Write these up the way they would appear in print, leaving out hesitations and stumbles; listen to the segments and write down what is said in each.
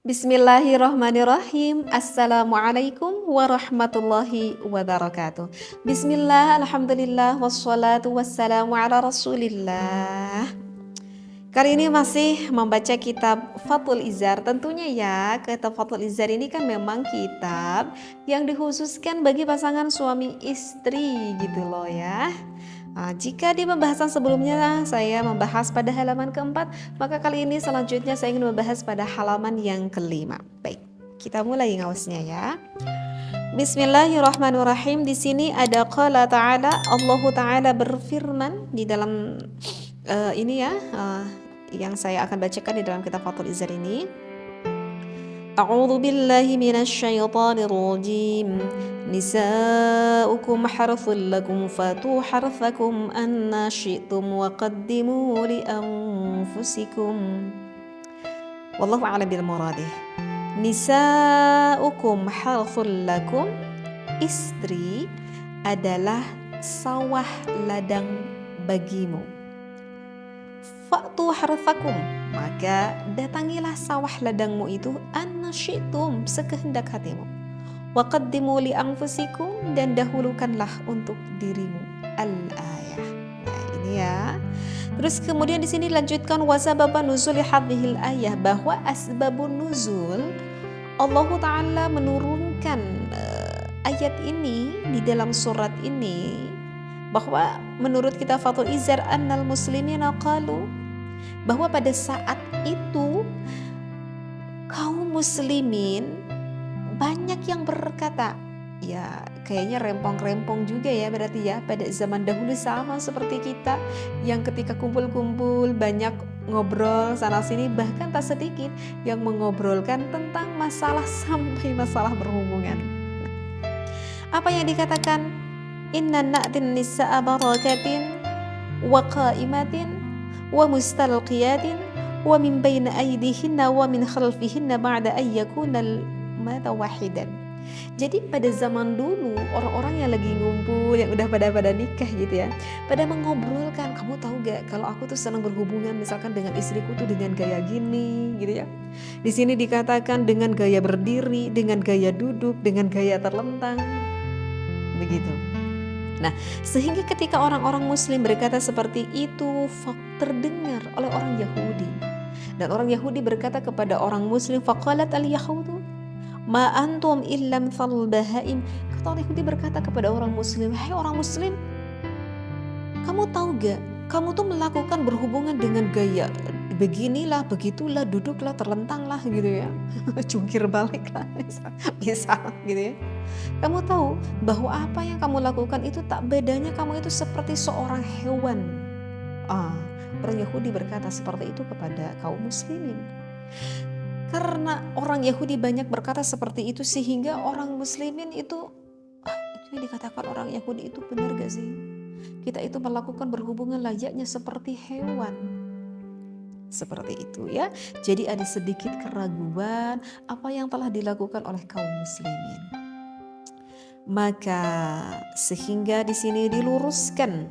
Bismillahirrahmanirrahim. Assalamualaikum warahmatullahi wabarakatuh. Bismillah, alhamdulillah, wassalatu wassalamu ala rasulillah. Kali ini masih membaca kitab Fathul Izar. Tentunya ya, kitab Fathul Izar ini kan memang kitab yang dikhususkan bagi pasangan suami istri gitu loh ya. Nah, jika di pembahasan sebelumnya saya membahas pada halaman keempat, maka kali ini selanjutnya saya ingin membahas pada halaman yang kelima. Baik, kita mulai ngausnya ya. Bismillahirrahmanirrahim. Di sini ada qala ta'ala, Allah Ta'ala berfirman di dalam ini ya, yang saya akan bacakan di dalam kitab Fathul Izar ini. A'udzu billahi minasyaitonir rajim. Nisa'ukum harthul lakum fatu harthakum anna syi'tum wa qaddimu li anfusikum. Wallahu a'lam bil muradih. Nisa'ukum harthul lakum, istri adalah sawah ladang bagimu. Fa'tu harthakum, maka datangilah sawah ladangmu itu anna syi'tum, sekehendak hatimu. Wa qaddimu li anfusikum, dan dahulukanlah untuk dirimu. Al-ayah. Nah, ini ya. Terus kemudian di sini lanjutkan wasababa nuzuli hadhil ayah, bahwa asbabun nuzul Allah Ta'ala menurunkan ayat ini di dalam surat ini, bahwa menurut kitab Fathul Izar annal muslimina qalu, bahwa pada saat itu kaum muslimin banyak yang berkata, ya kayaknya rempong-rempong juga ya berarti ya, pada zaman dahulu sama seperti kita yang ketika kumpul-kumpul banyak ngobrol sana sini, bahkan tak sedikit yang mengobrolkan tentang masalah sampai masalah berhubungan. Apa yang dikatakan? Inna na'tin nisa'a barakatin wa qa'imatin wa mustalqiyatin wa min bayna aydihinna wa min khalfihinna ba'da ayyakunal mata wahidan. Jadi pada zaman dulu orang-orang yang lagi ngumpul, yang udah pada nikah gitu ya, pada mengobrolkan, kamu tahu gak kalau aku tuh senang berhubungan misalkan dengan istriku tuh dengan gaya gini gitu ya. Di sini dikatakan dengan gaya berdiri, dengan gaya duduk, dengan gaya terlentang. Begitu. Nah, sehingga ketika orang-orang muslim berkata seperti itu, terdengar oleh orang Yahudi. Dan orang Yahudi berkata kepada orang muslim, faqalat al-yahudu ma antum illam fal bahaim. Kata orang Yahudi berkata kepada orang muslim, hai orang muslim, kamu tahu gak, kamu tuh melakukan berhubungan dengan gaya beginilah, begitulah, duduklah, terlentanglah gitu ya, cungkir balik lah misal gitu ya. Kamu tahu bahwa apa yang kamu lakukan itu tak bedanya kamu itu seperti seorang hewan. Orang Yahudi berkata seperti itu kepada kaum muslimin. Karena orang Yahudi banyak berkata seperti itu, sehingga orang muslimin itu yang dikatakan orang Yahudi itu benar gak sih? Kita itu melakukan berhubungan layaknya seperti hewan. Seperti itu ya. Jadi ada sedikit keraguan apa yang telah dilakukan oleh kaum muslimin. Maka sehingga di sini diluruskan,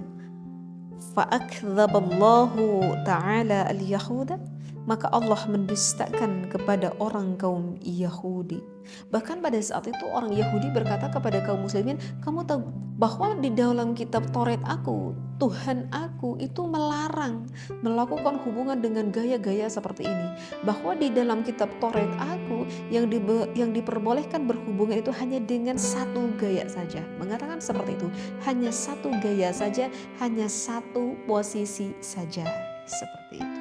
fa'akdzaballahu ta'ala al-yahuda, maka Allah mendustakan kepada orang kaum Yahudi. Bahkan pada saat itu orang Yahudi berkata kepada kaum muslimin, kamu tahu bahwa di dalam kitab Taurat aku, Tuhan aku itu melarang melakukan hubungan dengan gaya-gaya seperti ini. Bahwa di dalam kitab Taurat aku yang diperbolehkan berhubungan itu hanya dengan satu gaya saja. Mengatakan seperti itu, hanya satu gaya saja, hanya satu posisi saja, seperti itu.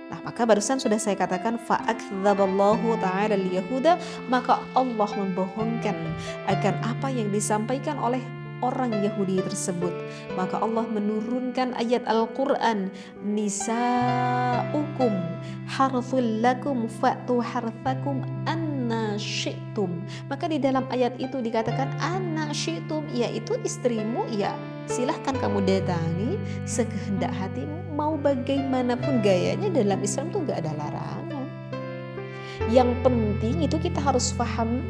Nah, maka barusan sudah saya katakan fa'akdzaballahu ta'ala al-yahuda, maka Allah membohongkan akan apa yang disampaikan oleh orang Yahudi tersebut. Maka Allah menurunkan ayat Al-Quran, nisa'ukum harthul lakum fa'tu harthakum anna syi'tum. Maka di dalam ayat itu dikatakan anna syi'tum, yaitu istrimu, ya silahkan kamu datangi sekehendak hatimu, mau bagaimanapun gayanya. Dalam Islam tuh gak ada larangan. Yang penting itu kita harus paham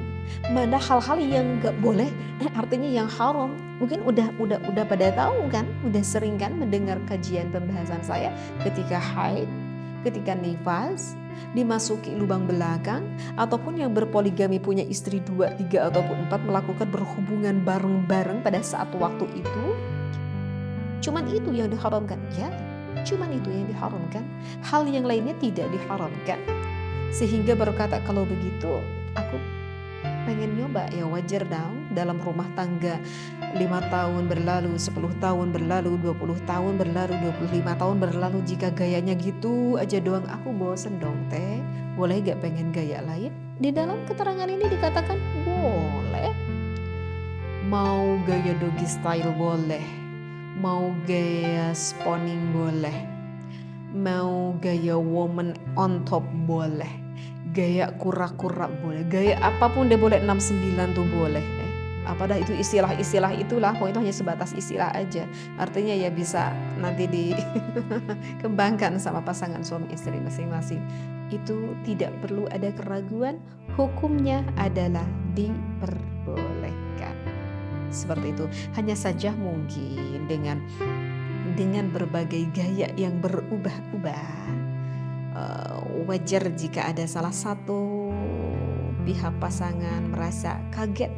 mana hal-hal yang gak boleh, artinya yang haram. Mungkin udah pada tahu kan, udah sering kan mendengar kajian pembahasan saya ketika haid, ketika nifas, dimasuki lubang belakang, ataupun yang berpoligami punya istri 2, 3 ataupun 4 melakukan berhubungan bareng-bareng pada saat waktu itu. Cuman itu yang diharamkan, ya. Cuman itu yang diharamkan. Hal yang lainnya tidak diharamkan. Sehingga berkata, kalau begitu aku pengen nyoba, ya wajar dong. Dalam rumah tangga 5 tahun berlalu, 10 tahun berlalu, 20 tahun berlalu, 25 tahun berlalu, jika gayanya gitu aja doang, aku bosen dong teh. Boleh gak pengen gaya lain? Di dalam keterangan ini dikatakan boleh. Mau gaya doggy style boleh, mau gaya spawning boleh, mau gaya woman on top boleh, gaya kura-kura boleh, gaya apapun deh boleh, 69 tuh boleh. Apa dah itu istilah-istilah itulah, pokoknya itu hanya sebatas istilah aja. Artinya ya bisa nanti dikembangkan sama pasangan suami istri masing-masing. Itu tidak perlu ada keraguan, hukumnya adalah diperbolehkan. Seperti itu. Hanya saja mungkin dengan berbagai gaya yang berubah-ubah, wajar jika ada salah satu pihak pasangan merasa kaget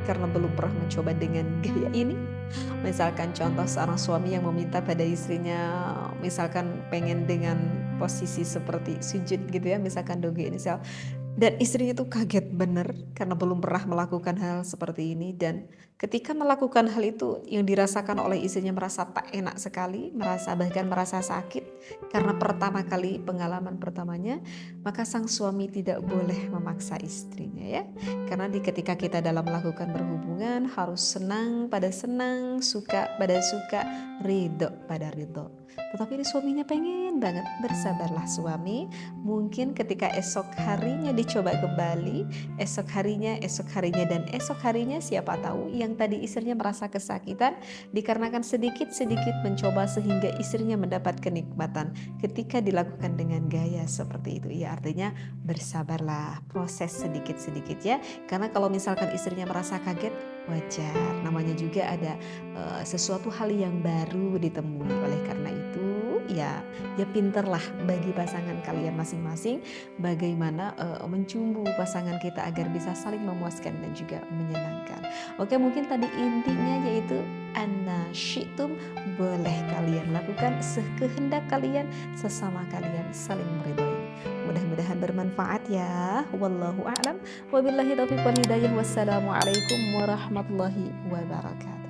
karena belum pernah mencoba dengan gaya ini. Misalkan contoh seorang suami yang meminta pada istrinya, misalkan pengen dengan posisi seperti sujud gitu ya, misalkan doggy inisial, dan istrinya itu kaget bener karena belum pernah melakukan hal seperti ini. Dan ketika melakukan hal itu, yang dirasakan oleh istrinya merasa tak enak sekali, bahkan merasa sakit karena pertama kali pengalaman pertamanya, maka sang suami tidak boleh memaksa istrinya, ya. Karena ketika kita dalam melakukan berhubungan harus senang pada senang, suka pada suka, ridho pada ridho. Tetapi ini suaminya pengen banget, bersabarlah suami. Mungkin ketika esok harinya dicoba kembali, esok harinya, dan esok harinya, siapa tahu yang tadi istrinya merasa kesakitan dikarenakan sedikit-sedikit mencoba sehingga istrinya mendapat kenikmatan ketika dilakukan dengan gaya seperti itu. Ya, artinya bersabarlah, proses sedikit-sedikit ya. Karena kalau misalkan istrinya merasa kaget, wajar, namanya juga ada sesuatu hal yang baru ditemui. Oleh karena itu ya pinterlah bagi pasangan kalian masing-masing bagaimana mencumbu pasangan kita agar bisa saling memuaskan dan juga menyenangkan. Oke, mungkin tadi intinya yaitu anasyitum, boleh kalian lakukan sekehendak kalian, sesama kalian saling meridhoi. Mudah-mudahan bermanfaat ya. Wallahu a'lam. Wabillahi taufiq wal hidayah. Wassalamualaikum warahmatullahi wabarakatuh.